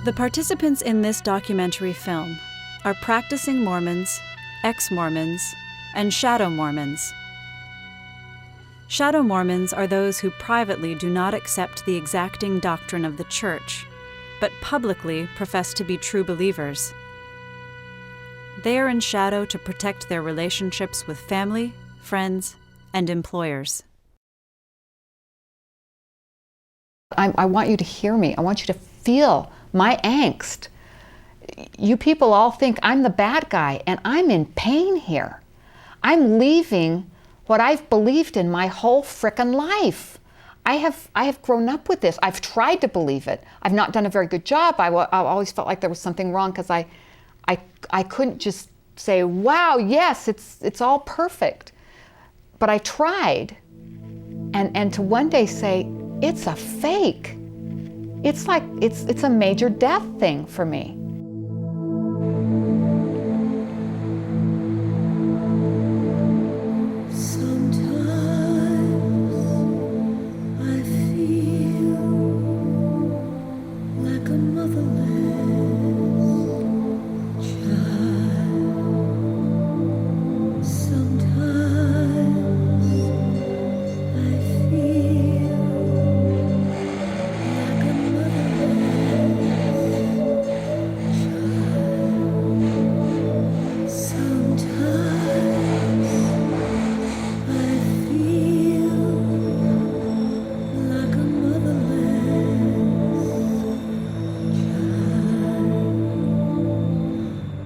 The participants in this documentary film are practicing Mormons, ex-Mormons, and shadow Mormons. Shadow Mormons are those who privately do not accept the exacting doctrine of the Church, but publicly profess to be true believers. They are in shadow to protect their relationships with family, friends, and employers. I want you to hear me. I want you to feel my angst. You people all think I'm the bad guy, and I'm in pain here. I'm leaving what I've believed in my whole frickin' life. I have grown up with this. I've tried to believe it. I've not done a very good job. I always felt like there was something wrong because I couldn't just say, wow, yes, it's all perfect. But I tried, and to one day say, it's a fake. It's like, it's a major death thing for me.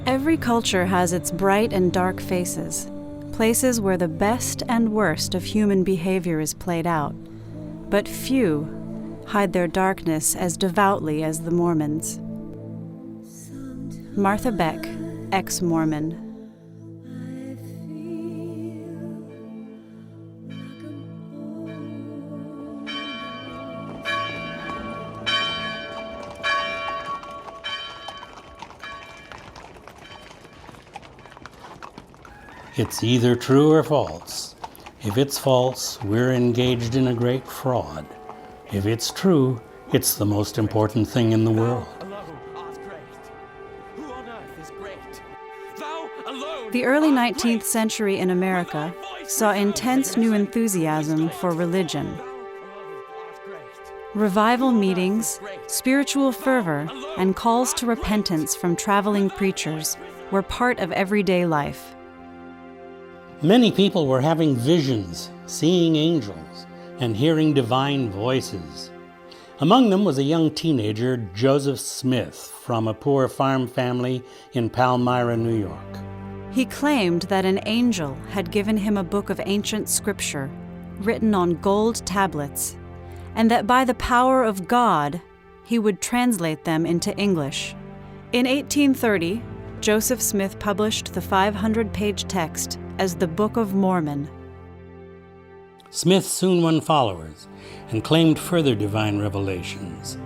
Every culture has its bright and dark faces, places where the best and worst of human behavior is played out, but few hide their darkness as devoutly as the Mormons. Martha Beck, ex-Mormon. It's either true or false. If it's false, we're engaged in a great fraud. If it's true, it's the most important thing in the world. The early 19th century in America saw intense new enthusiasm for religion. Revival meetings, spiritual fervor, and calls to repentance from traveling preachers were part of everyday life. Many people were having visions, seeing angels, and hearing divine voices. Among them was a young teenager, Joseph Smith, from a poor farm family in Palmyra, New York. He claimed that an angel had given him a book of ancient scripture, written on gold tablets, and that by the power of God, he would translate them into English. In 1830, Joseph Smith published the 500-page text as the Book of Mormon. Smith soon won followers and claimed further divine revelations,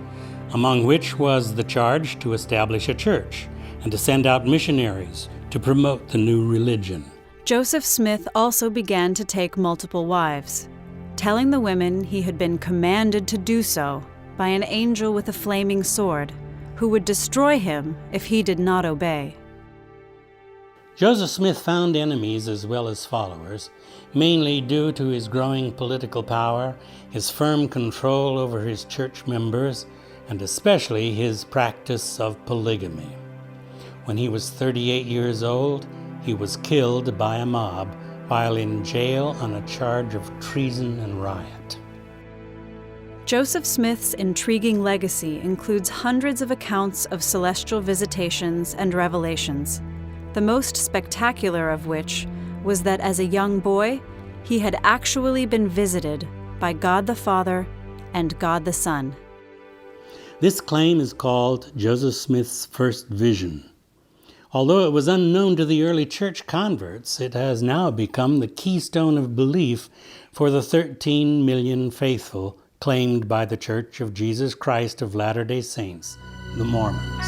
among which was the charge to establish a church and to send out missionaries to promote the new religion. Joseph Smith also began to take multiple wives, telling the women he had been commanded to do so by an angel with a flaming sword, who would destroy him if he did not obey. Joseph Smith found enemies as well as followers, mainly due to his growing political power, his firm control over his church members, and especially his practice of polygamy. When he was 38 years old, he was killed by a mob while in jail on a charge of treason and riot. Joseph Smith's intriguing legacy includes hundreds of accounts of celestial visitations and revelations, the most spectacular of which was that as a young boy, he had actually been visited by God the Father and God the Son. This claim is called Joseph Smith's first vision. Although it was unknown to the early church converts, it has now become the keystone of belief for the 13 million faithful claimed by the Church of Jesus Christ of Latter-day Saints, the Mormons.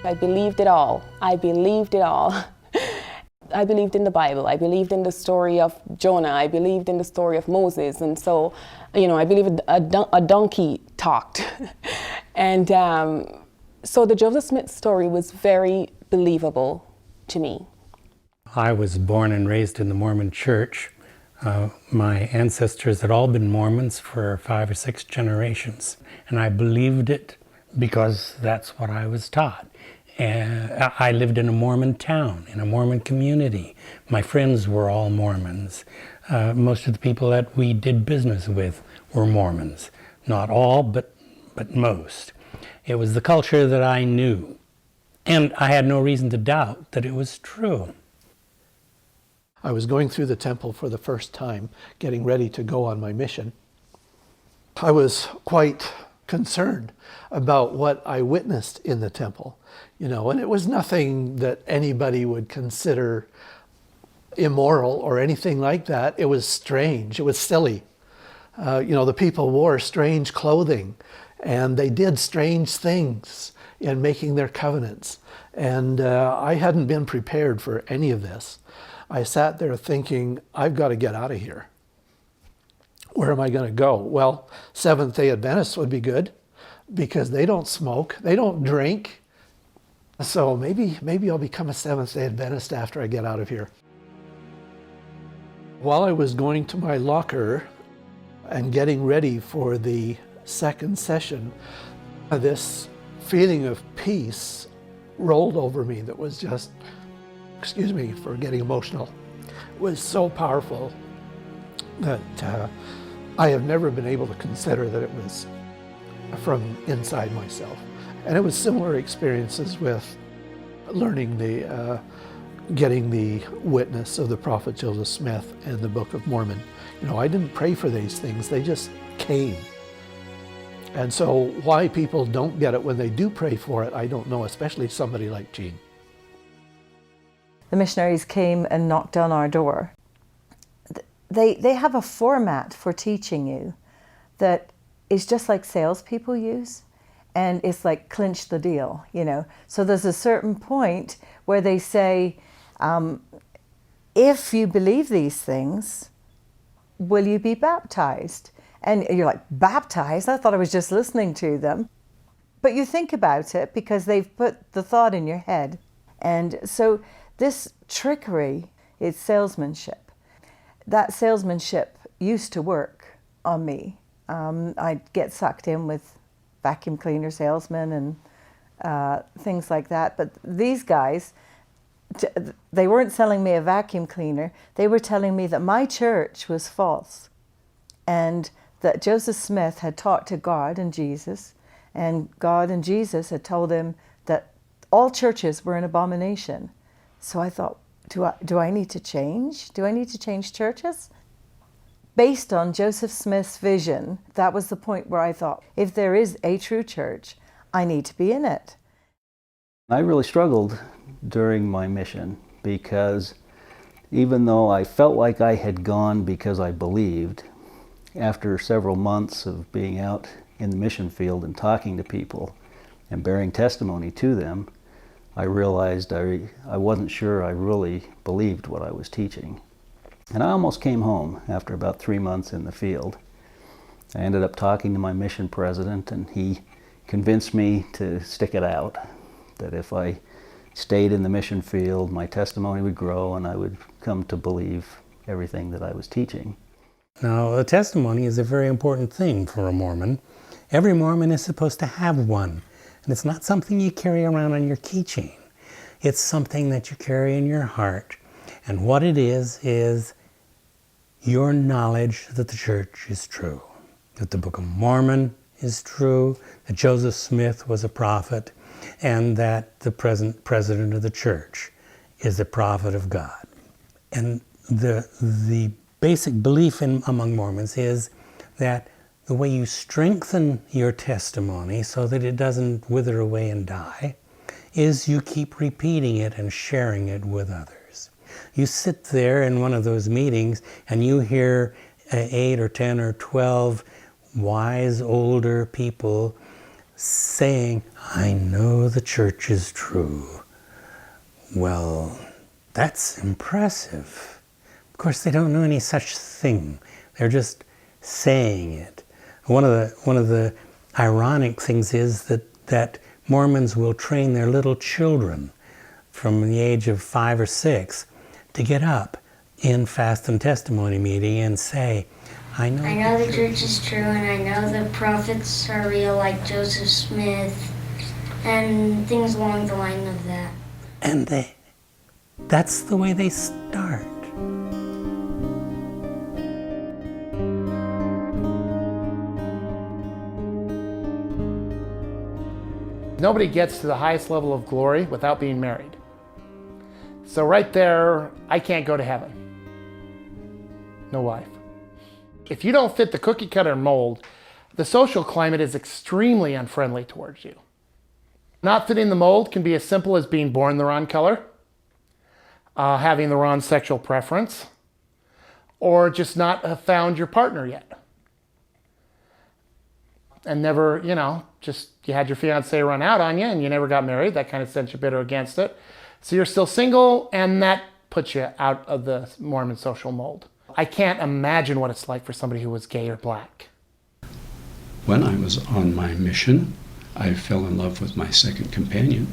I believed it all. I believed it all. I believed in the Bible. I believed in the story of Jonah. I believed in the story of Moses. And so, I believe a donkey talked. And so the Joseph Smith story was very believable to me. I was born and raised in the Mormon Church. My ancestors had all been Mormons for 5 or 6 generations, and I believed it because that's what I was taught. And I lived in a Mormon town, in a Mormon community. My friends were all Mormons. Most of the people that we did business with were Mormons. Not all, but most. It was the culture that I knew, and I had no reason to doubt that it was true. I was going through the temple for the first time, getting ready to go on my mission. I was quite concerned about what I witnessed in the temple, and it was nothing that anybody would consider immoral or anything like that. It was strange. It was silly. The people wore strange clothing, and they did strange things in making their covenants. And I hadn't been prepared for any of this. I sat there thinking, I've got to get out of here. Where am I going to go? Well, Seventh-day Adventists would be good because they don't smoke, they don't drink. So maybe I'll become a Seventh-day Adventist after I get out of here. While I was going to my locker and getting ready for the second session, this feeling of peace rolled over me that was just, excuse me for getting emotional, it was so powerful that I have never been able to consider that it was from inside myself. And it was similar experiences with learning getting the witness of the prophet Joseph Smith and the Book of Mormon. I didn't pray for these things, they just came. And so why people don't get it when they do pray for it, I don't know, especially somebody like Jean. The missionaries came and knocked on our door. They have a format for teaching you that is just like salespeople use, and it's like clinch the deal, So there's a certain point where they say, if you believe these things, will you be baptized? And you're like, baptized? I thought I was just listening to them. But you think about it because they've put the thought in your head. And so this trickery is salesmanship. That salesmanship used to work on me. I'd get sucked in with vacuum cleaner salesmen and things like that. But these guys, they weren't selling me a vacuum cleaner. They were telling me that my church was false and that Joseph Smith had talked to God and Jesus, and God and Jesus had told him that all churches were an abomination. So I thought, do I need to change? Do I need to change churches? Based on Joseph Smith's vision, that was the point where I thought, if there is a true church, I need to be in it. I really struggled during my mission because even though I felt like I had gone because I believed, after several months of being out in the mission field and talking to people and bearing testimony to them, I realized I wasn't sure I really believed what I was teaching. And I almost came home after about 3 months in the field. I ended up talking to my mission president, and he convinced me to stick it out, that if I stayed in the mission field, my testimony would grow and I would come to believe everything that I was teaching. Now, a testimony is a very important thing for a Mormon. Every Mormon is supposed to have one. And it's not something you carry around on your keychain. It's something that you carry in your heart. And what it is your knowledge that the church is true, that the Book of Mormon is true, that Joseph Smith was a prophet, and that the present president of the church is a prophet of God. And the basic belief among Mormons is that the way you strengthen your testimony so that it doesn't wither away and die is you keep repeating it and sharing it with others. You sit there in one of those meetings and you hear 8 or 10 or 12 wise older people saying, I know the church is true. Well, that's impressive. Of course, they don't know any such thing. They're just saying it. One of the ironic things is that Mormons will train their little children from the age of 5 or 6 to get up in fast and testimony meeting and say, I know the church is true, and I know the prophets are real, like Joseph Smith, and things along the line of that. And that's the way they start. Nobody gets to the highest level of glory without being married. So right there, I can't go to heaven. No wife. If you don't fit the cookie cutter mold, the social climate is extremely unfriendly towards you. Not fitting the mold can be as simple as being born the wrong color, having the wrong sexual preference, or just not have found your partner yet. And never, just you had your fiance run out on you and you never got married. That kind of sent you bitter against it. So you're still single, and that puts you out of the Mormon social mold. I can't imagine what it's like for somebody who was gay or black. When I was on my mission, I fell in love with my second companion.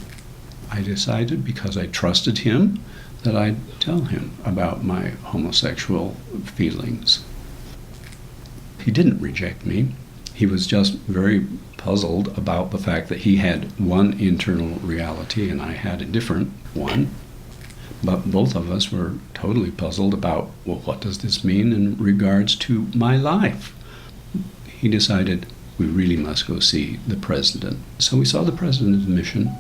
I decided, because I trusted him, that I'd tell him about my homosexual feelings. He didn't reject me. He was just very puzzled about the fact that he had one internal reality and I had a different one. But both of us were totally puzzled about, well, what does this mean in regards to my life? He decided we really must go see the president. So we saw the president of the mission.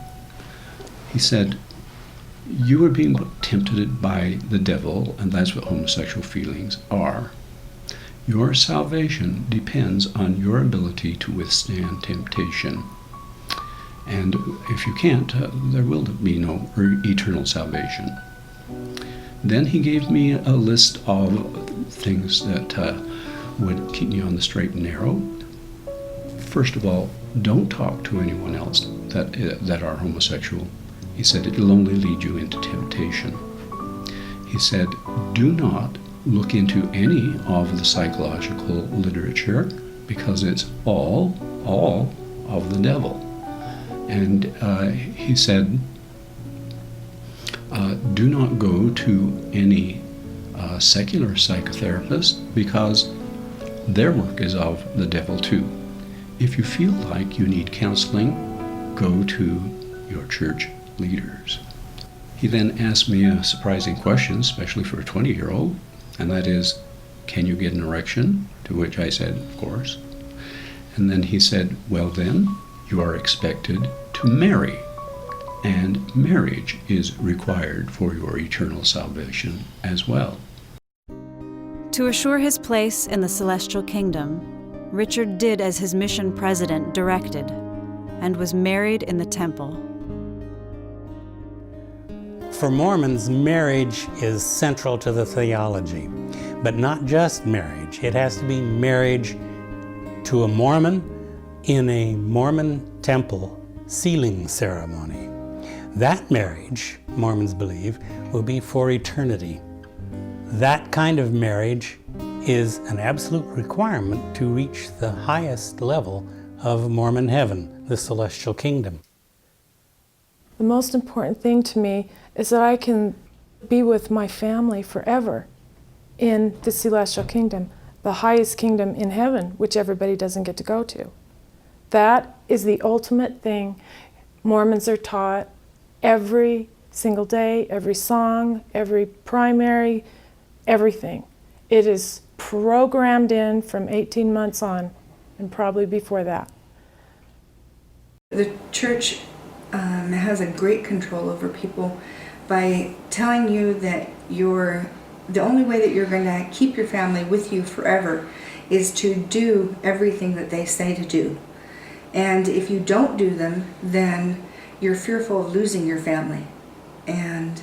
He said, you are being tempted by the devil, and that's what homosexual feelings are. Your salvation depends on your ability to withstand temptation. And if you can't, there will be no eternal salvation. Then he gave me a list of things that would keep me on the straight and narrow. First of all, don't talk to anyone else that are homosexual. He said it'll only lead you into temptation. He said, do not look into any of the psychological literature because it's all of the devil. And he said, do not go to any secular psychotherapist because their work is of the devil too. If you feel like you need counseling, go to your church leaders. He then asked me a surprising question, especially for a 20-year-old, and that is, can you get an erection? To which I said, of course. And then he said, well then, you are expected to marry, and marriage is required for your eternal salvation as well. To assure his place in the celestial kingdom, Richard did as his mission president directed, and was married in the temple. For Mormons, marriage is central to the theology, but not just marriage. It has to be marriage to a Mormon in a Mormon temple sealing ceremony. That marriage, Mormons believe, will be for eternity. That kind of marriage is an absolute requirement to reach the highest level of Mormon heaven, the celestial kingdom. The most important thing to me is that I can be with my family forever in the celestial kingdom, the highest kingdom in heaven, which everybody doesn't get to go to. That is the ultimate thing Mormons are taught every single day, every song, every primary, everything. It is programmed in from 18 months on, and probably before that. The church has a great control over people by telling you that the only way that you're going to keep your family with you forever is to do everything that they say to do. And if you don't do them, then you're fearful of losing your family. And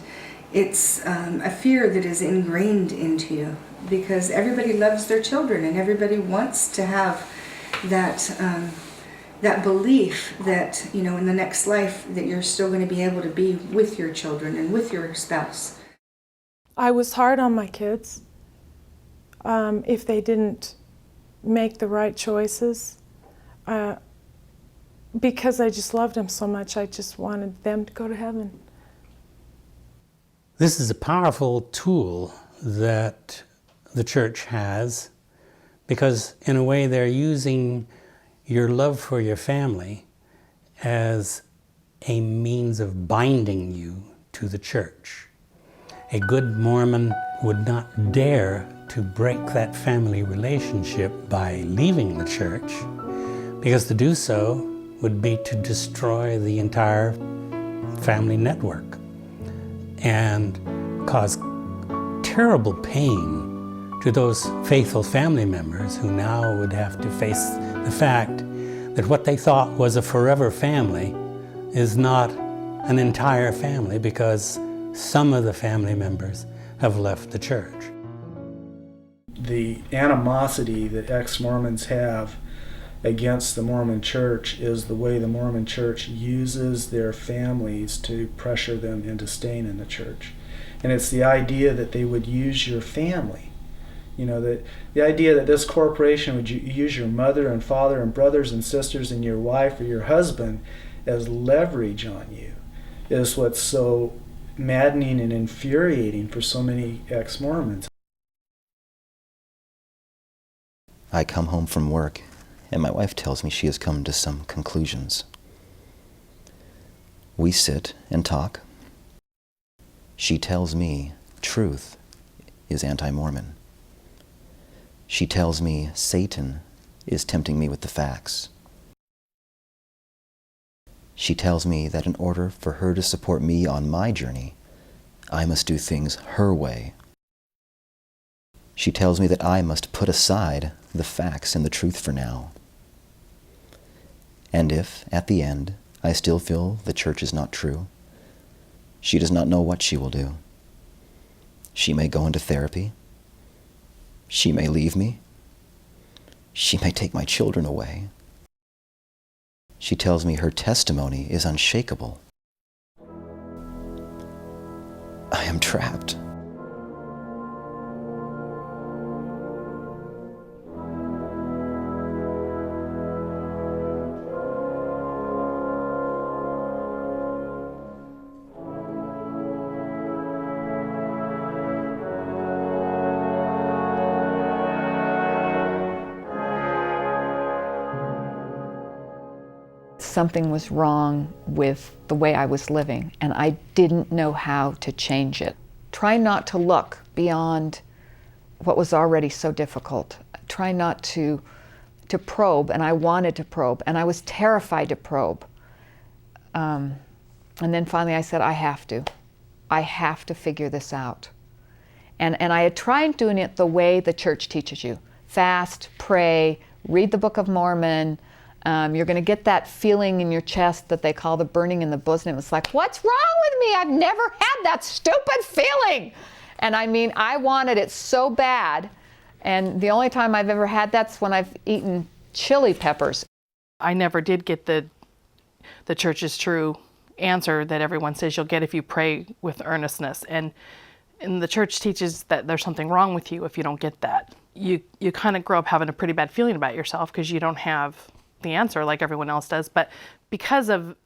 it's a fear that is ingrained into you because everybody loves their children and everybody wants to have that that belief that, you know, in the next life that you're still going to be able to be with your children and with your spouse. I was hard on my kids if they didn't make the right choices. Because I just loved them so much, I just wanted them to go to heaven. This is a powerful tool that the church has, because in a way they're using your love for your family as a means of binding you to the church. A good Mormon would not dare to break that family relationship by leaving the church, because to do so would be to destroy the entire family network and cause terrible pain to those faithful family members who now would have to face the fact that what they thought was a forever family is not an entire family, because some of the family members have left the church. The animosity that ex-Mormons have against the Mormon Church is the way the Mormon Church uses their families to pressure them into staying in the church. And it's the idea that they would use your family. You know, that the idea that this corporation would use your mother and father and brothers and sisters and your wife or your husband as leverage on you is what's so maddening and infuriating for so many ex-Mormons. I come home from work, and my wife tells me she has come to some conclusions. We sit and talk. She tells me truth is anti-Mormon. She tells me Satan is tempting me with the facts. She tells me that in order for her to support me on my journey, I must do things her way. She tells me that I must put aside the facts and the truth for now. And if, at the end, I still feel the church is not true, she does not know what she will do. She may go into therapy. She may leave me. She may take my children away. She tells me her testimony is unshakable. I am trapped. Something was wrong with the way I was living, and I didn't know how to change it. Try not to look beyond what was already so difficult. Try not to probe, and I wanted to probe, and I was terrified to probe. And then finally I said, I have to figure this out. And I had tried doing it the way the church teaches you. Fast, pray, read the Book of Mormon. You're going to get that feeling in your chest that they call the burning in the bosom. It's like, what's wrong with me? I've never had that stupid feeling. And I mean, I wanted it so bad. And the only time I've ever had that's when I've eaten chili peppers. I never did get the church's true answer that everyone says you'll get if you pray with earnestness. And the church teaches that there's something wrong with you if you don't get that. You kind of grow up having a pretty bad feeling about yourself because you don't have the answer like everyone else does. But because of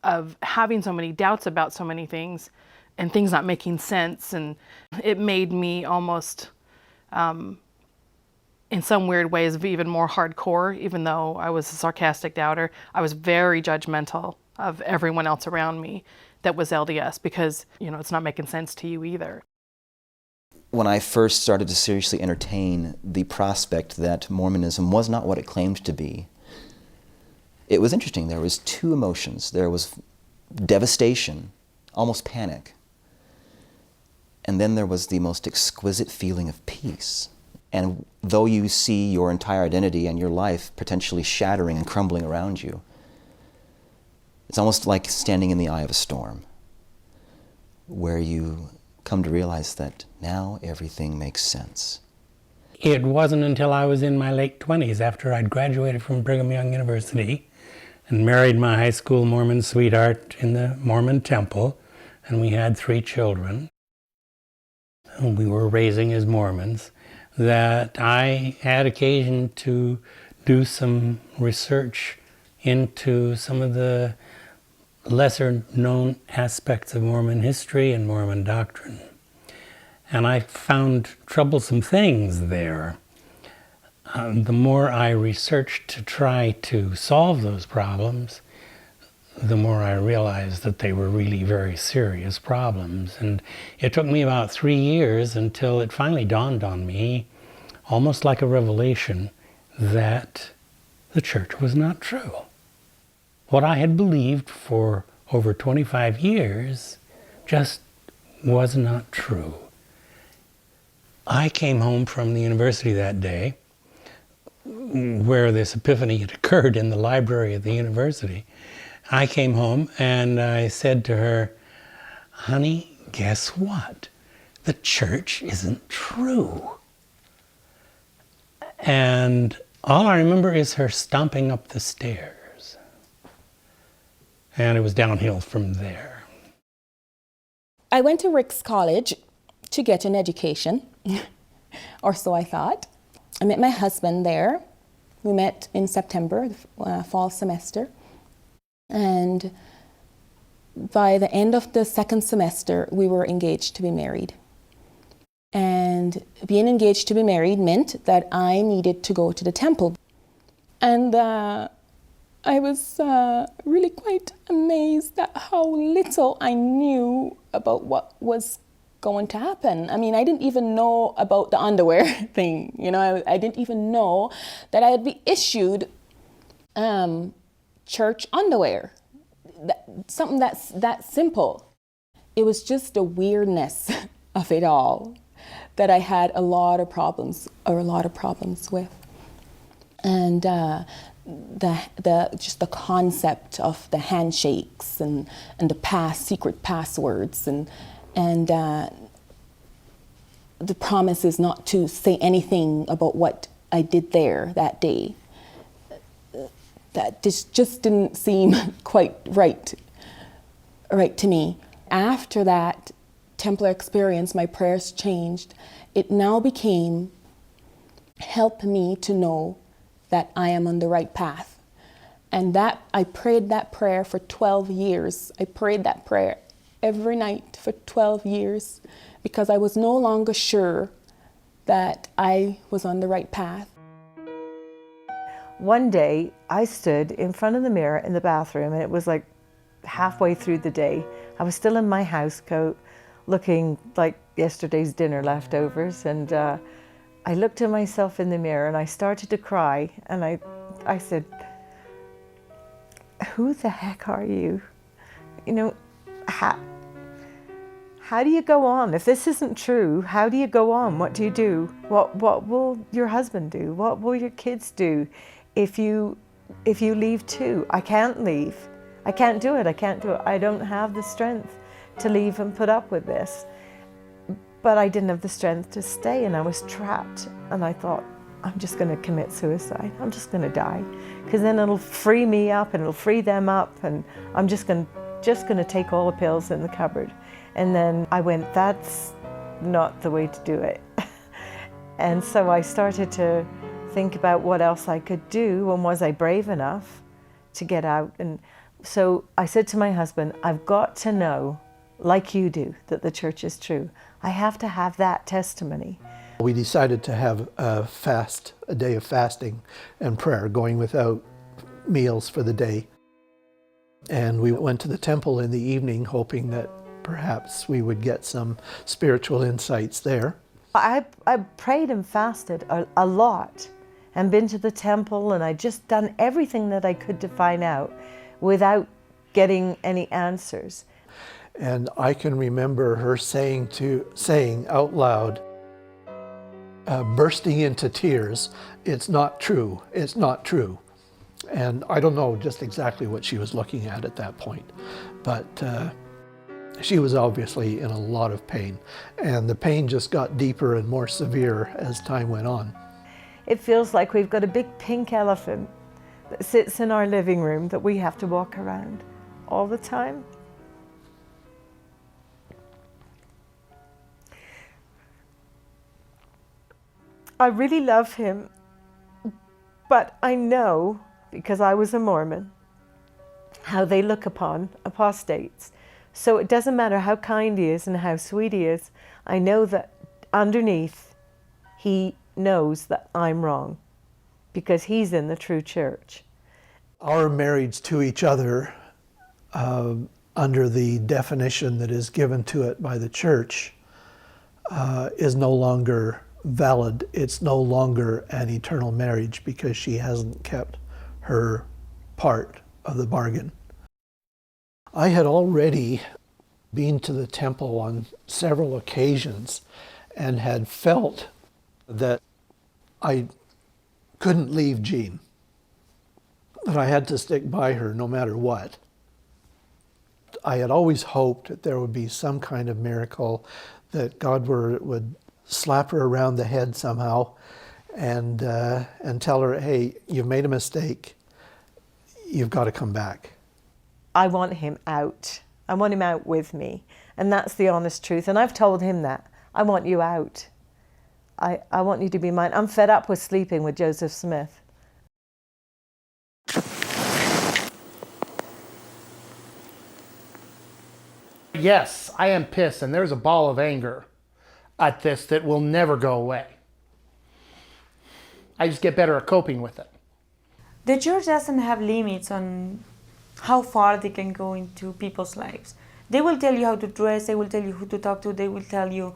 having so many doubts about so many things and things not making sense, and it made me almost in some weird ways even more hardcore. Even though I was a sarcastic doubter, I was very judgmental of everyone else around me that was LDS, because it's not making sense to you either. When I first started to seriously entertain the prospect that Mormonism was not what it claimed to be, it was interesting. There was two emotions. There was devastation, almost panic. And then there was the most exquisite feeling of peace. And though you see your entire identity and your life potentially shattering and crumbling around you, it's almost like standing in the eye of a storm, where you come to realize that now everything makes sense. It wasn't until I was in my late 20s, after I'd graduated from Brigham Young University, and married my high school Mormon sweetheart in the Mormon temple, and we had 3 children whom we were raising as Mormons, that I had occasion to do some research into some of the lesser known aspects of Mormon history and Mormon doctrine. And I found troublesome things there. The more I researched to try to solve those problems, the more I realized that they were really very serious problems. And it took me about 3 years until it finally dawned on me, almost like a revelation, that the church was not true. What I had believed for over 25 years just was not true. I came home from the university that day, where this epiphany had occurred in the library of the university. I came home and I said to her, "Honey, guess what? The church isn't true." And all I remember is her stomping up the stairs. And it was downhill from there. I went to Rick's College to get an education, or so I thought. I met my husband there. We met in September, the fall semester. And by the end of the second semester, we were engaged to be married. And being engaged to be married meant that I needed to go to the temple. And I was really quite amazed at how little I knew about what was going to happen. I mean, I didn't even know about the underwear thing. You know, I didn't even know that I would be issued church underwear. Something that's that simple. It was just the weirdness of it all that I had a lot of problems with. And just the concept of the handshakes and the secret passwords and the promises not to say anything about what I did there that day. That just didn't seem quite right to me. After that Templar experience, my prayers changed. It now became, help me to know that I am on the right path. And that I prayed that prayer for 12 years. I prayed that prayer every night for 12 years because I was no longer sure that I was on the right path. One day, I stood in front of the mirror in the bathroom, and it was like halfway through the day. I was still in my house coat, looking like yesterday's dinner leftovers, and I looked at myself in the mirror and I started to cry, and I said, "Who the heck are you? You know, how do you go on? If this isn't true, how do you go on? What do you do? What will your husband do? What will your kids do if you leave too? I can't leave. I can't do it. I can't do it. I don't have the strength to leave and put up with this." But I didn't have the strength to stay, and I was trapped. And I thought, I'm just going to commit suicide. I'm just going to die, because then it'll free me up and it'll free them up, and I'm just going to take all the pills in the cupboard. And then I went, that's not the way to do it. And so I started to think about what else I could do, and was I brave enough to get out. And so I said to my husband, I've got to know, like you do, that the church is true. I have to have that testimony. We decided to have a day of fasting and prayer, going without meals for the day. And we went to the temple in the evening, hoping that perhaps we would get some spiritual insights there. I prayed and fasted a lot, and been to the temple, and I'd just done everything that I could to find out without getting any answers. And I can remember her saying out loud, bursting into tears, "It's not true, it's not true." And I don't know just exactly what she was looking at that point, but she was obviously in a lot of pain, and the pain just got deeper and more severe as time went on. It feels like we've got a big pink elephant that sits in our living room that we have to walk around all the time. I really love him, but I know, because I was a Mormon, how they look upon apostates. So it doesn't matter how kind he is and how sweet he is. I know that underneath, he knows that I'm wrong, because he's in the true church. Our marriage to each other, under the definition that is given to it by the church, is no longer valid. It's no longer an eternal marriage because she hasn't kept her part of the bargain. I had already been to the temple on several occasions and had felt that I couldn't leave Jean, that I had to stick by her no matter what. I had always hoped that there would be some kind of miracle, that God would slap her around the head somehow and tell her, hey, you've made a mistake, you've got to come back. I want him out. I want him out with me. And that's the honest truth. And I've told him that. I want you out. I want you to be mine. I'm fed up with sleeping with Joseph Smith. Yes, I am pissed, and there's a ball of anger at this that will never go away. I just get better at coping with it. The church doesn't have limits on how far they can go into people's lives. They will tell you how to dress, they will tell you who to talk to, they will tell you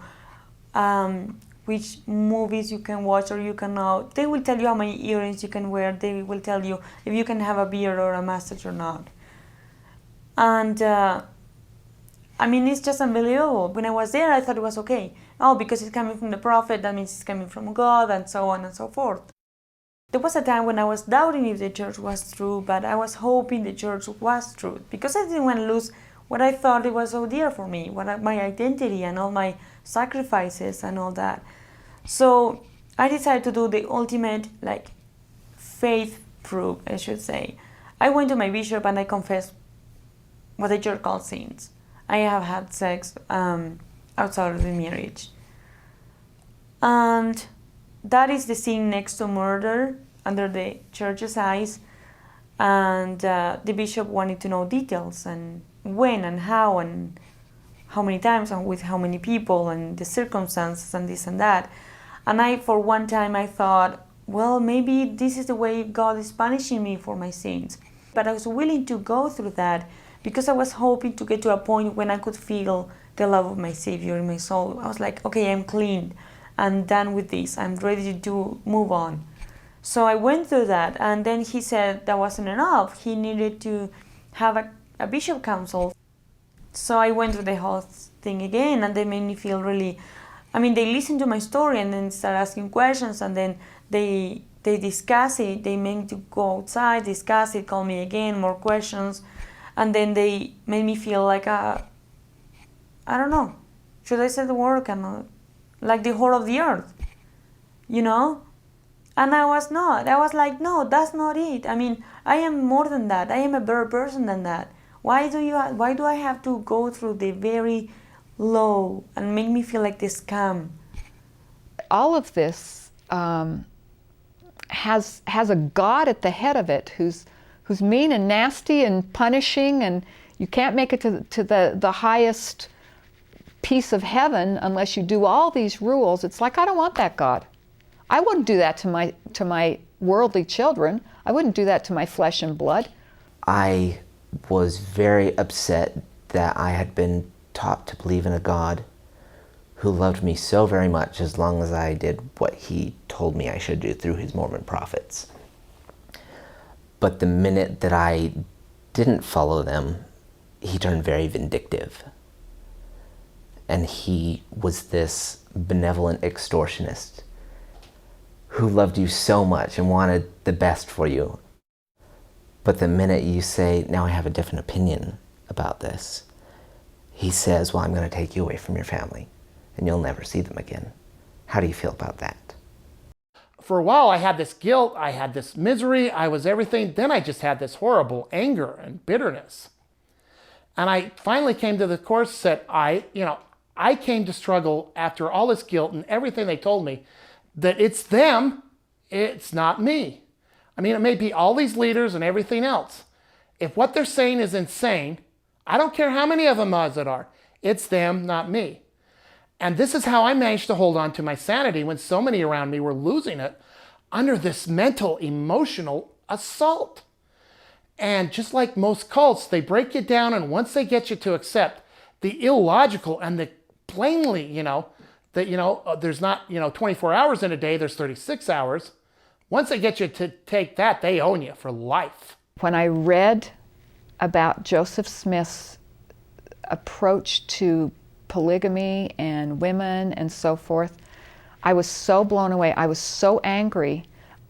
which movies you can watch or you cannot. They will tell you how many earrings you can wear, they will tell you if you can have a beard or a mustache or not. And I mean, it's just unbelievable. When I was there, I thought it was okay. Oh, because it's coming from the prophet, that means it's coming from God, and so on and so forth. There was a time when I was doubting if the church was true, but I was hoping the church was true, because I didn't want to lose what I thought it was so dear for me, my identity and all my sacrifices and all that. So I decided to do the ultimate, faith proof, I should say. I went to my bishop and I confessed what the church calls sins. I have had sex outside of the marriage. And that is the sin next to murder under the church's eyes. And the bishop wanted to know details and when and how many times and with how many people and the circumstances and this and that. And for one time I thought, well, maybe this is the way God is punishing me for my sins. But I was willing to go through that because I was hoping to get to a point when I could feel the love of my Savior in my soul. I was like, okay, I'm clean. I'm done with this. I'm ready to move on. So I went through that, and then he said that wasn't enough. He needed to have a bishop council. So I went through the whole thing again, and they made me feel really, they listened to my story and then started asking questions, and then they discuss it. They made me to go outside, discuss it, call me again, more questions. And then they made me feel like I don't know, should I say the word? Like the whore of the earth, you know? And I was not. I was like, no, that's not it. I am more than that. I am a better person than that. Why do I have to go through the very low and make me feel like this scam? All of this has a God at the head of it who's mean and nasty and punishing, and you can't make it to the highest piece of heaven unless you do all these rules. It's like, I don't want that God. I wouldn't do that to my worldly children. I wouldn't do that to my flesh and blood. I was very upset that I had been taught to believe in a God who loved me so very much as long as I did what he told me I should do through his Mormon prophets. But the minute that I didn't follow them, he turned very vindictive. And he was this benevolent extortionist who loved you so much and wanted the best for you. But the minute you say, now I have a different opinion about this, he says, well, I'm going to take you away from your family and you'll never see them again. How do you feel about that? for a while, I had this guilt, I had this misery, I was everything. Then I just had this horrible anger and bitterness. And I finally came to the course that I came to struggle after all this guilt and everything they told me, that it's them, it's not me. I mean, it may be all these leaders and everything else. If what they're saying is insane, I don't care how many of them that are. It's them, not me. And this is how I managed to hold on to my sanity when so many around me were losing it under this mental, emotional assault. And just like most cults, they break you down, and once they get you to accept the illogical and the plainly, that, there's not, 24 hours in a day, there's 36 hours. Once they get you to take that, they own you for life. When I read about Joseph Smith's approach to polygamy and women and so forth, I was so blown away. I was so angry.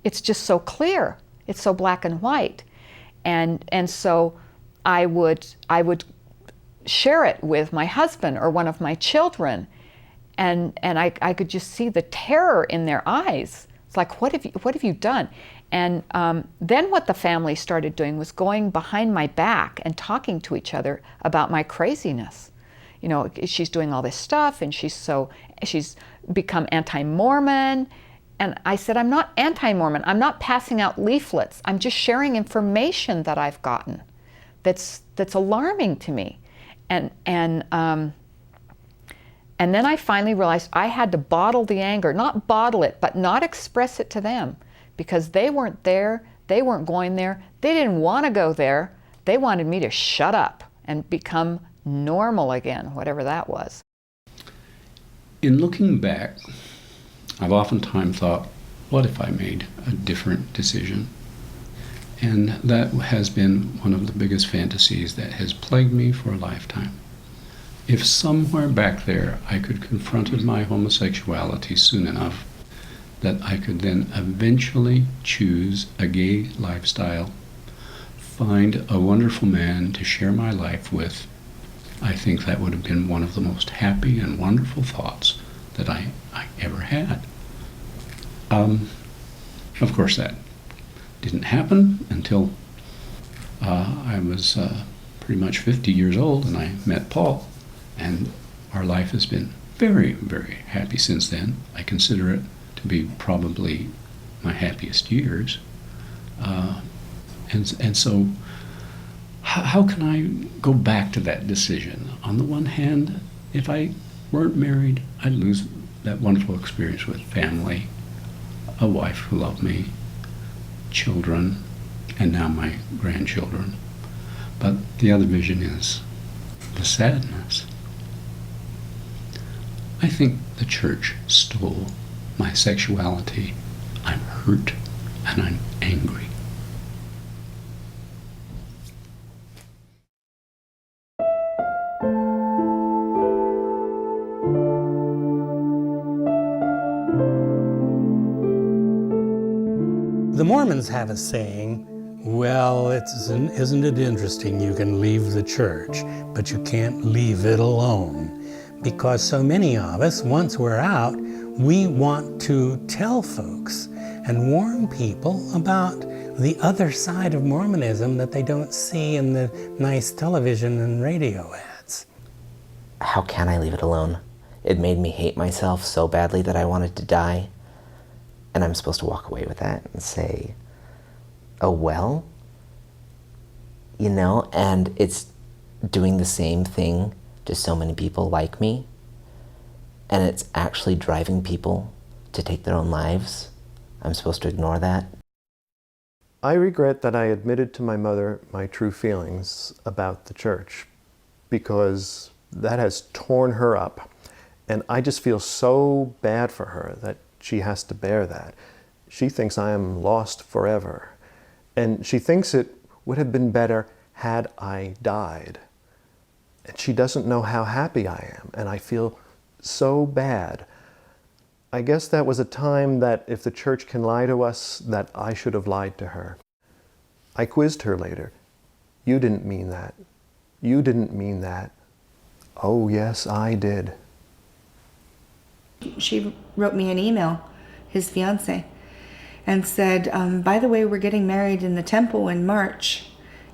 It's just so clear. It's so black and white. And so I would share it with my husband or one of my children, and I could just see the terror in their eyes. It's like, what have you done? And then what the family started doing was going behind my back and talking to each other about my craziness. She's doing all this stuff, and she's become anti-Mormon. And I said, I'm not anti-Mormon. I'm not passing out leaflets. I'm just sharing information that I've gotten that's alarming to me. And then I finally realized I had to bottle the anger, not bottle it, but not express it to them, because they weren't there, they weren't going there, they didn't want to go there. They wanted me to shut up and become normal again, whatever that was. In looking back, I've oftentimes thought, what if I made a different decision? And that has been one of the biggest fantasies that has plagued me for a lifetime. If somewhere back there I could confronted my homosexuality soon enough that I could then eventually choose a gay lifestyle, find a wonderful man to share my life with, I think that would have been one of the most happy and wonderful thoughts that I ever had. Of course, that didn't happen until I was pretty much 50 years old, and I met Paul, and our life has been very, very happy since then. I consider it to be probably my happiest years. And so how can I go back to that decision? On the one hand, if I weren't married, I'd lose that wonderful experience with family, a wife who loved me, children, and now my grandchildren. But the other vision is the sadness. I think the church stole my sexuality. I'm hurt and I'm angry. The Mormons have a saying, well, isn't it interesting you can leave the church, but you can't leave it alone? Because so many of us, once we're out, we want to tell folks and warn people about the other side of Mormonism that they don't see in the nice television and radio ads. How can I leave it alone? It made me hate myself so badly that I wanted to die. And I'm supposed to walk away with that and say, oh well? And it's doing the same thing to so many people like me. And it's actually driving people to take their own lives. I'm supposed to ignore that. I regret that I admitted to my mother my true feelings about the church, because that has torn her up. And I just feel so bad for her that she has to bear that. She thinks I am lost forever. And she thinks it would have been better had I died. And she doesn't know how happy I am, and I feel so bad. I guess that was a time that if the church can lie to us, that I should have lied to her. I quizzed her later. You didn't mean that. You didn't mean that. Oh, yes, I did. She wrote me an email, his fiance, and said, by the way, we're getting married in the temple in March,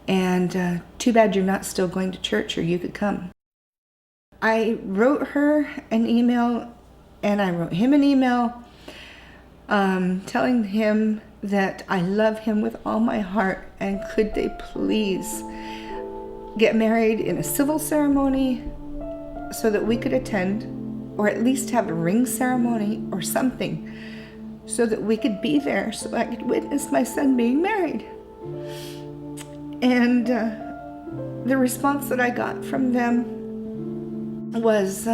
and too bad you're not still going to church, or you could come. I wrote her an email, and I wrote him an email telling him that I love him with all my heart, and could they please get married in a civil ceremony so that we could attend, or at least have a ring ceremony or something, so that we could be there, so I could witness my son being married. And the response that I got from them was,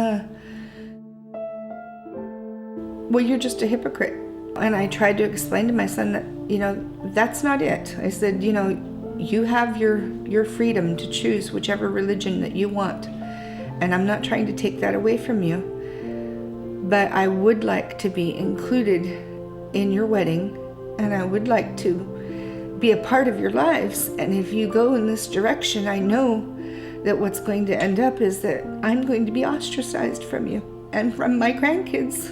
well, you're just a hypocrite. And I tried to explain to my son that, that's not it. I said, you have your freedom to choose whichever religion that you want. And I'm not trying to take that away from you. But I would like to be included in your wedding, and I would like to be a part of your lives. And if you go in this direction, I know that what's going to end up is that I'm going to be ostracized from you and from my grandkids.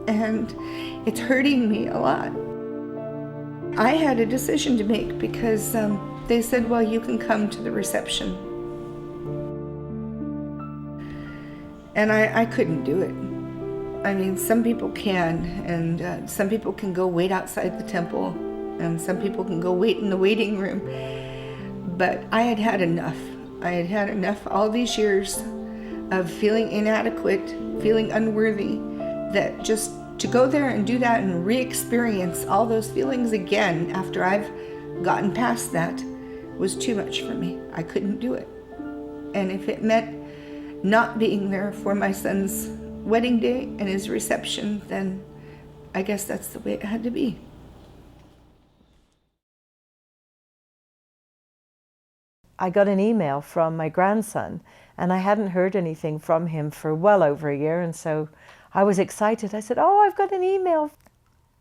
And it's hurting me a lot. I had a decision to make because they said, well, you can come to the reception. And I couldn't do it. I mean, some people can, and some people can go wait outside the temple, and some people can go wait in the waiting room. But I had had enough. I had had enough all these years of feeling inadequate, feeling unworthy, that just to go there and do that and re-experience all those feelings again after I've gotten past that was too much for me. I couldn't do it. And if it meant not being there for my son's wedding day and his reception, then I guess that's the way it had to be. I got an email from my grandson, and I hadn't heard anything from him for well over a year, and so I was excited. I said, oh, I've got an email.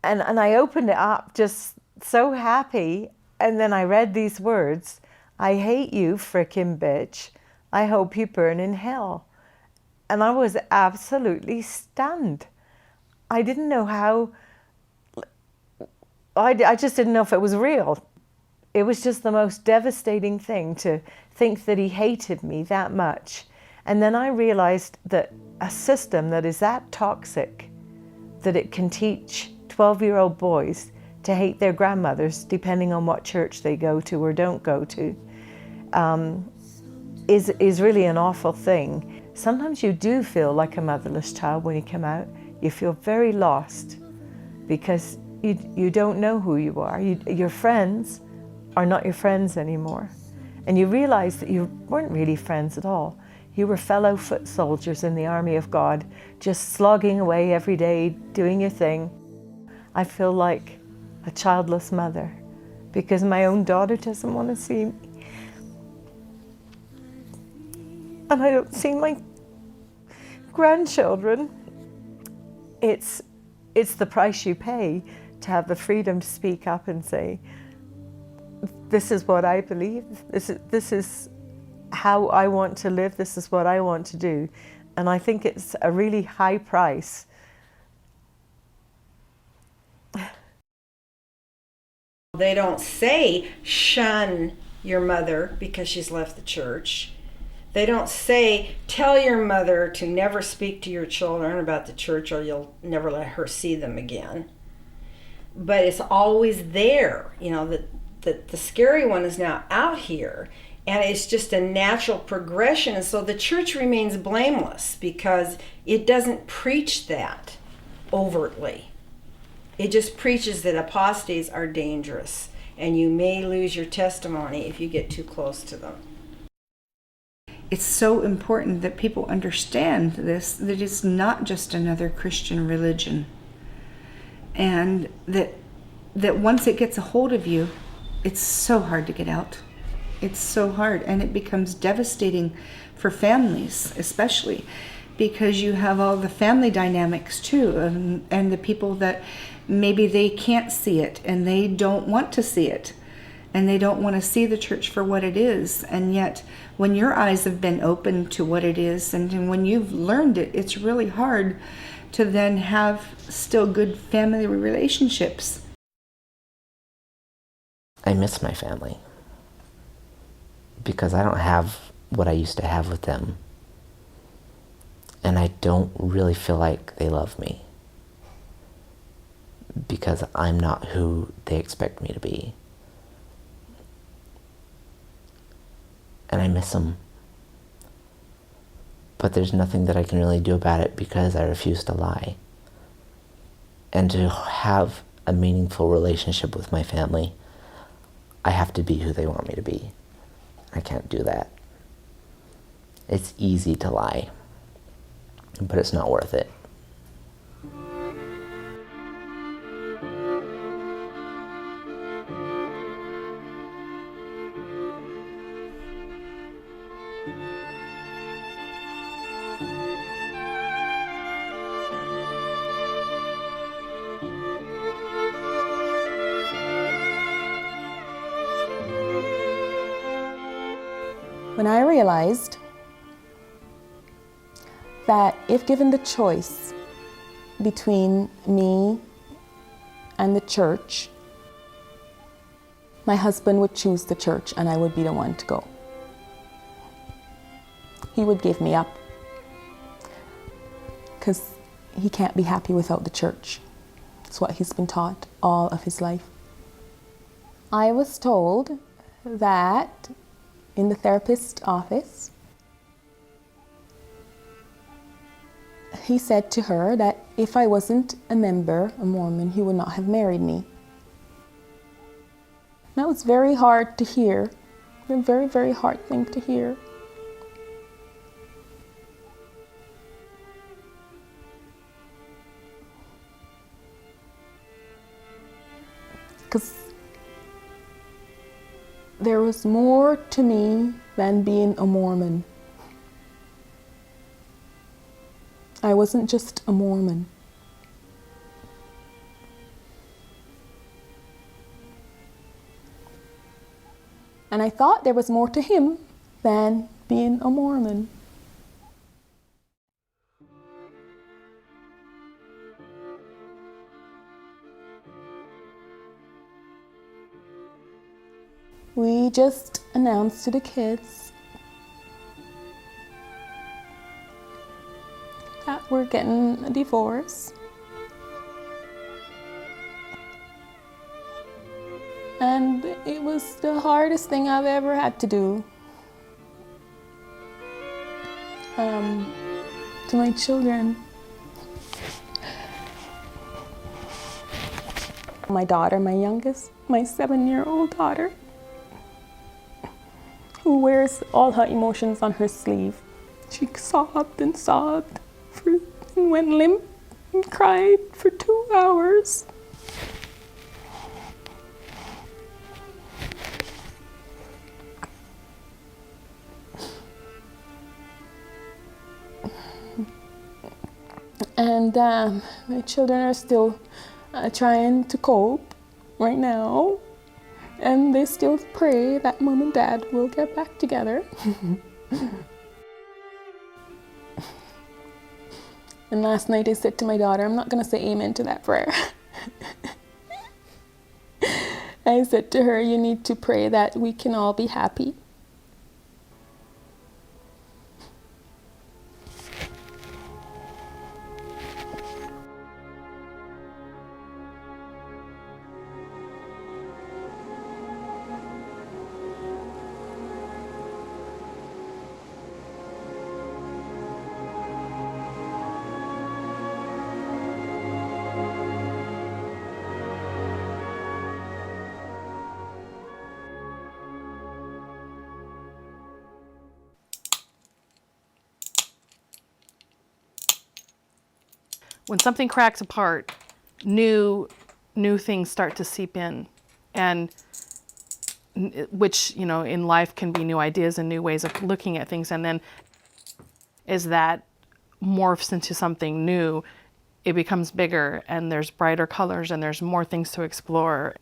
And I opened it up just so happy, and then I read these words, I hate you, frickin' bitch. I hope you burn in hell. And I was absolutely stunned. I didn't know how, I just didn't know if it was real. It was just the most devastating thing to think that he hated me that much. And then I realized that a system that is that toxic, that it can teach 12-year-old boys to hate their grandmothers, depending on what church they go to or don't go to, is really an awful thing. Sometimes you do feel like a motherless child when you come out. You feel very lost because you don't know who you are. Your friends are not your friends anymore. And you realize that you weren't really friends at all. You were fellow foot soldiers in the army of God, just slogging away every day, doing your thing. I feel like a childless mother because my own daughter doesn't want to see me. And I don't see my grandchildren. It's the price you pay to have the freedom to speak up and say, this is what I believe, this is how I want to live, this is what I want to do. And I think it's a really high price. They don't say, shun your mother because she's left the church. They don't say, tell your mother to never speak to your children about the church or you'll never let her see them again. But it's always there, that the scary one is now out here, and it's just a natural progression. And so the church remains blameless because it doesn't preach that overtly. It just preaches that apostates are dangerous and you may lose your testimony if you get too close to them. It's so important that people understand this, that it's not just another Christian religion, and that once it gets a hold of you, it's so hard to get out. It's so hard, and it becomes devastating for families, especially because you have all the family dynamics too, and the people that maybe they can't see it and they don't want to see it, and they don't want to see the church for what it is. And yet when your eyes have been opened to what it is, and when you've learned it, it's really hard to then have still good family relationships. I miss my family because I don't have what I used to have with them. And I don't really feel like they love me because I'm not who they expect me to be. And I miss them. But there's nothing that I can really do about it because I refuse to lie. And to have a meaningful relationship with my family, I have to be who they want me to be. I can't do that. It's easy to lie, but it's not worth it. When I realized that if given the choice between me and the church, my husband would choose the church and I would be the one to go. He would give me up because he can't be happy without the church. It's what he's been taught all of his life. I was told that in the therapist's office, he said to her that if I wasn't a member, a Mormon, he would not have married me. That was very hard to hear, a very, very hard thing to hear. Because there was more to me than being a Mormon. I wasn't just a Mormon. And I thought there was more to him than being a Mormon. We just announced to the kids that we're getting a divorce. And it was the hardest thing I've ever had to do to my children. My daughter, my youngest, my 7-year-old daughter, who wears all her emotions on her sleeve. She sobbed and sobbed and went limp and cried for 2 hours. And my children are still trying to cope right now. And they still pray that Mom and Dad will get back together. And last night I said to my daughter, I'm not going to say amen to that prayer. I said to her, you need to pray that we can all be happy. When something cracks apart, new things start to seep in, and which, in life can be new ideas and new ways of looking at things. And then as that morphs into something new, it becomes bigger and there's brighter colors and there's more things to explore.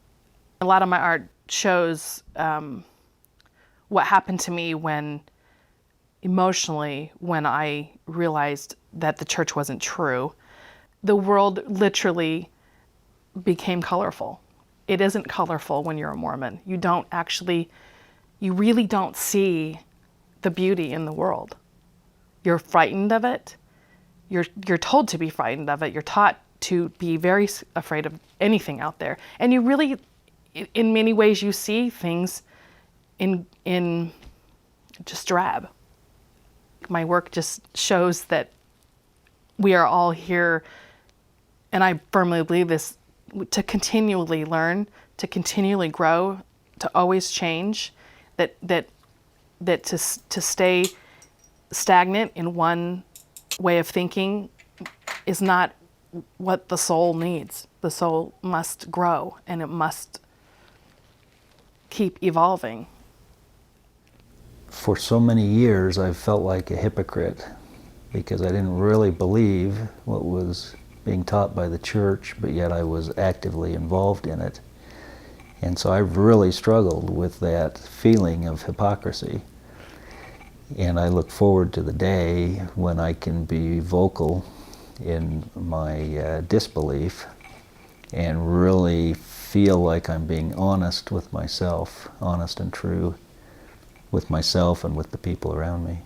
A lot of my art shows what happened to me emotionally when I realized that the church wasn't true. The world literally became colorful. it isn't colorful when you're a Mormon. You really don't see the beauty in the world. You're frightened of it. You're told to be frightened of it. You're taught to be very afraid of anything out there. And you really, in many ways, you see things in just drab. My work just shows that we are all here, and I firmly believe this, to continually learn, to continually grow, to always change, that to stay stagnant in one way of thinking is not what the soul needs. The soul must grow, and it must keep evolving. For so many years, I've felt like a hypocrite because I didn't really believe what was being taught by the church, but yet I was actively involved in it. And so I've really struggled with that feeling of hypocrisy. And I look forward to the day when I can be vocal in my disbelief and really feel like I'm being honest with myself, honest and true with myself and with the people around me.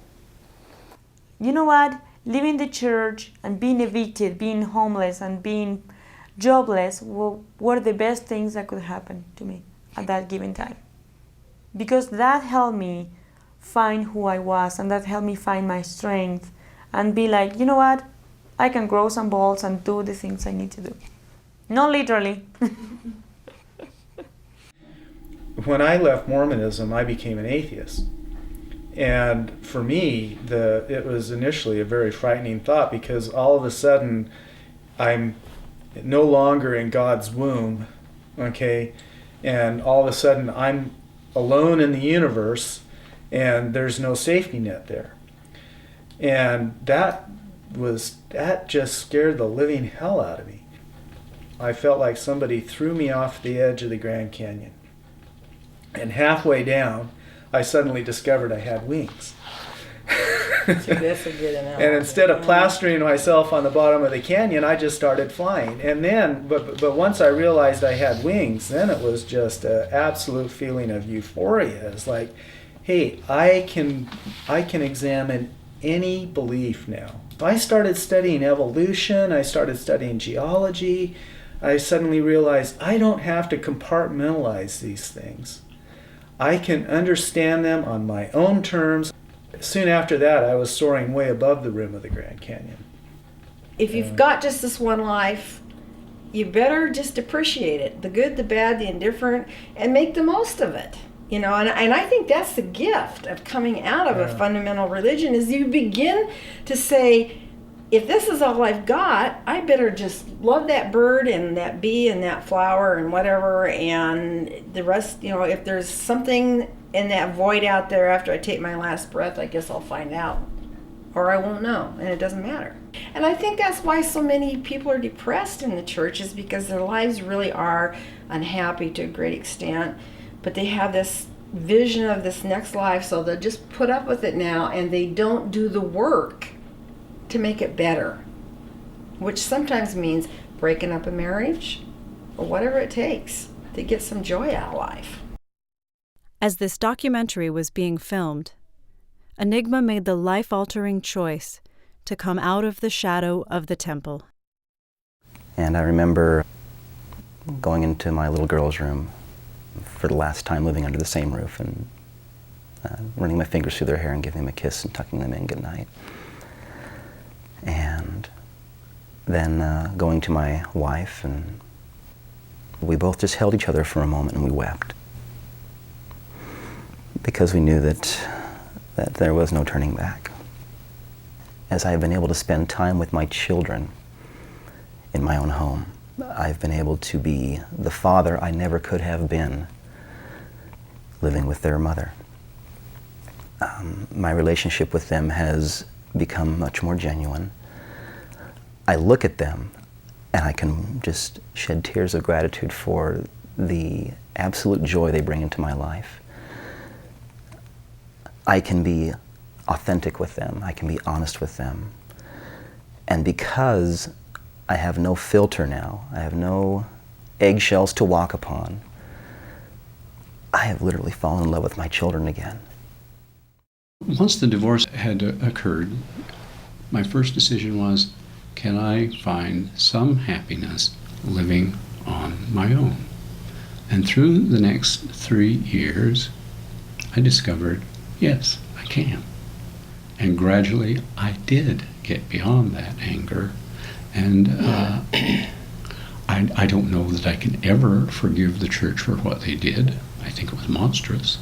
You know what? Leaving the church and being evicted, being homeless and being jobless were the best things that could happen to me at that given time. Because that helped me find who I was, and that helped me find my strength and be like, you know what? I can grow some balls and do the things I need to do. Not literally. When I left Mormonism, I became an atheist. And for me, it was initially a very frightening thought, because all of a sudden I'm no longer in God's womb, okay? And all of a sudden I'm alone in the universe, and there's no safety net there. And that just scared the living hell out of me. I felt like somebody threw me off the edge of the Grand Canyon. And halfway down, I suddenly discovered I had wings. That's a good analogy. And instead of plastering myself on the bottom of the canyon, I just started flying. And then, but once I realized I had wings, then it was just an absolute feeling of euphoria. It's like, hey, I can examine any belief now. I started studying evolution. I started studying geology. I suddenly realized I don't have to compartmentalize these things. I can understand them on my own terms. Soon after that, I was soaring way above the rim of the Grand Canyon. If you've got just this one life, you better just appreciate it. The good, the bad, the indifferent, and make the most of it. You know, and I think that's the gift of coming out of a fundamental religion, is you begin to say, if this is all I've got, I better just love that bird and that bee and that flower and whatever, and the rest, you know, if there's something in that void out there after I take my last breath, I guess I'll find out. Or I won't know, and it doesn't matter. And I think that's why so many people are depressed in the church, is because their lives really are unhappy to a great extent, but they have this vision of this next life, so they'll just put up with it now, and they don't do the work to make it better, which sometimes means breaking up a marriage or whatever it takes to get some joy out of life. As this documentary was being filmed, Enigma made the life-altering choice to come out of the shadow of the temple. And I remember going into my little girl's room for the last time, living under the same roof, and running my fingers through their hair and giving them a kiss and tucking them in goodnight. And then going to my wife, and we both just held each other for a moment and we wept. Because we knew that there was no turning back. As I've been able to spend time with my children in my own home, I've been able to be the father I never could have been living with their mother. My relationship with them has become much more genuine. I look at them and I can just shed tears of gratitude for the absolute joy they bring into my life. I can be authentic with them. I can be honest with them. And because I have no filter now, I have no eggshells to walk upon, I have literally fallen in love with my children again. Once the divorce had occurred, my first decision was, can I find some happiness living on my own? And through the next 3 years, I discovered, yes, I can. And gradually, I did get beyond that anger. And I don't know that I can ever forgive the church for what they did. I think it was monstrous.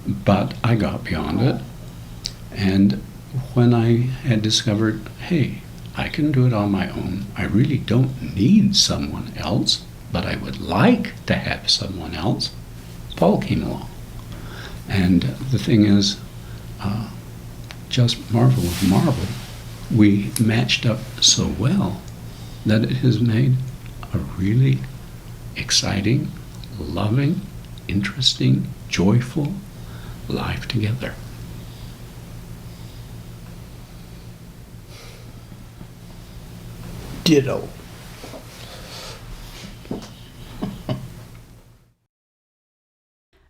But I got beyond it. And when I had discovered, hey, I can do it on my own, I really don't need someone else, but I would like to have someone else, Paul came along. And the thing is, just marvel of marvel, we matched up so well that it has made a really exciting, loving, interesting, joyful life together. Ditto.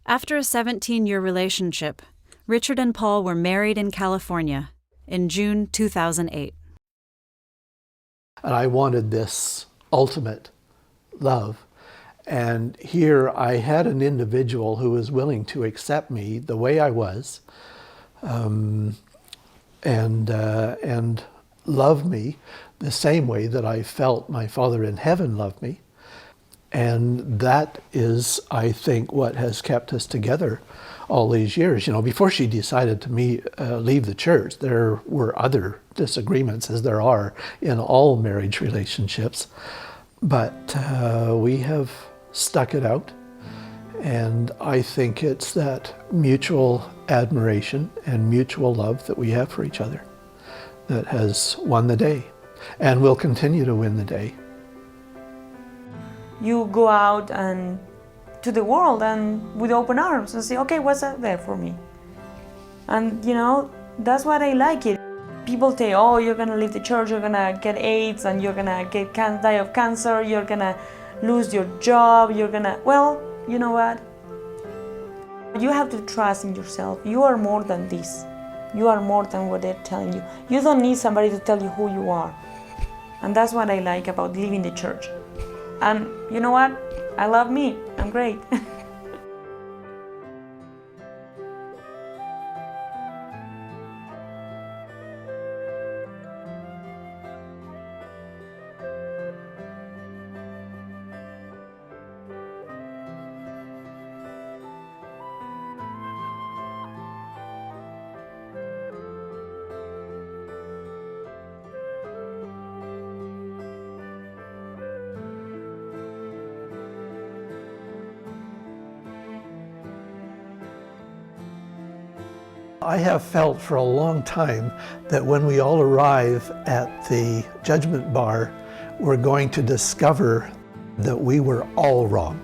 After a 17-year relationship, Richard and Paul were married in California in June 2008. And I wanted this ultimate love. And here I had an individual who was willing to accept me the way I was, and love me the same way that I felt my Father in heaven loved me. And that is, I think, what has kept us together all these years. You know, before she decided to leave the church, there were other disagreements, as there are in all marriage relationships. But we have stuck it out. And I think it's that mutual admiration and mutual love that we have for each other that has won the day and will continue to win the day. You go out and to the world and with open arms and say, okay, what's out there for me? And you know, that's what I like it. People say, oh, you're gonna leave the church, you're gonna get AIDS, and you're gonna die of cancer, you're gonna lose your job, you're gonna, well, you know what? You have to trust in yourself. You are more than this. You are more than what they're telling you. You don't need somebody to tell you who you are. And that's what I like about leaving the church. And you know what? I love me. I'm great. I have felt for a long time that when we all arrive at the judgment bar, we're going to discover that we were all wrong.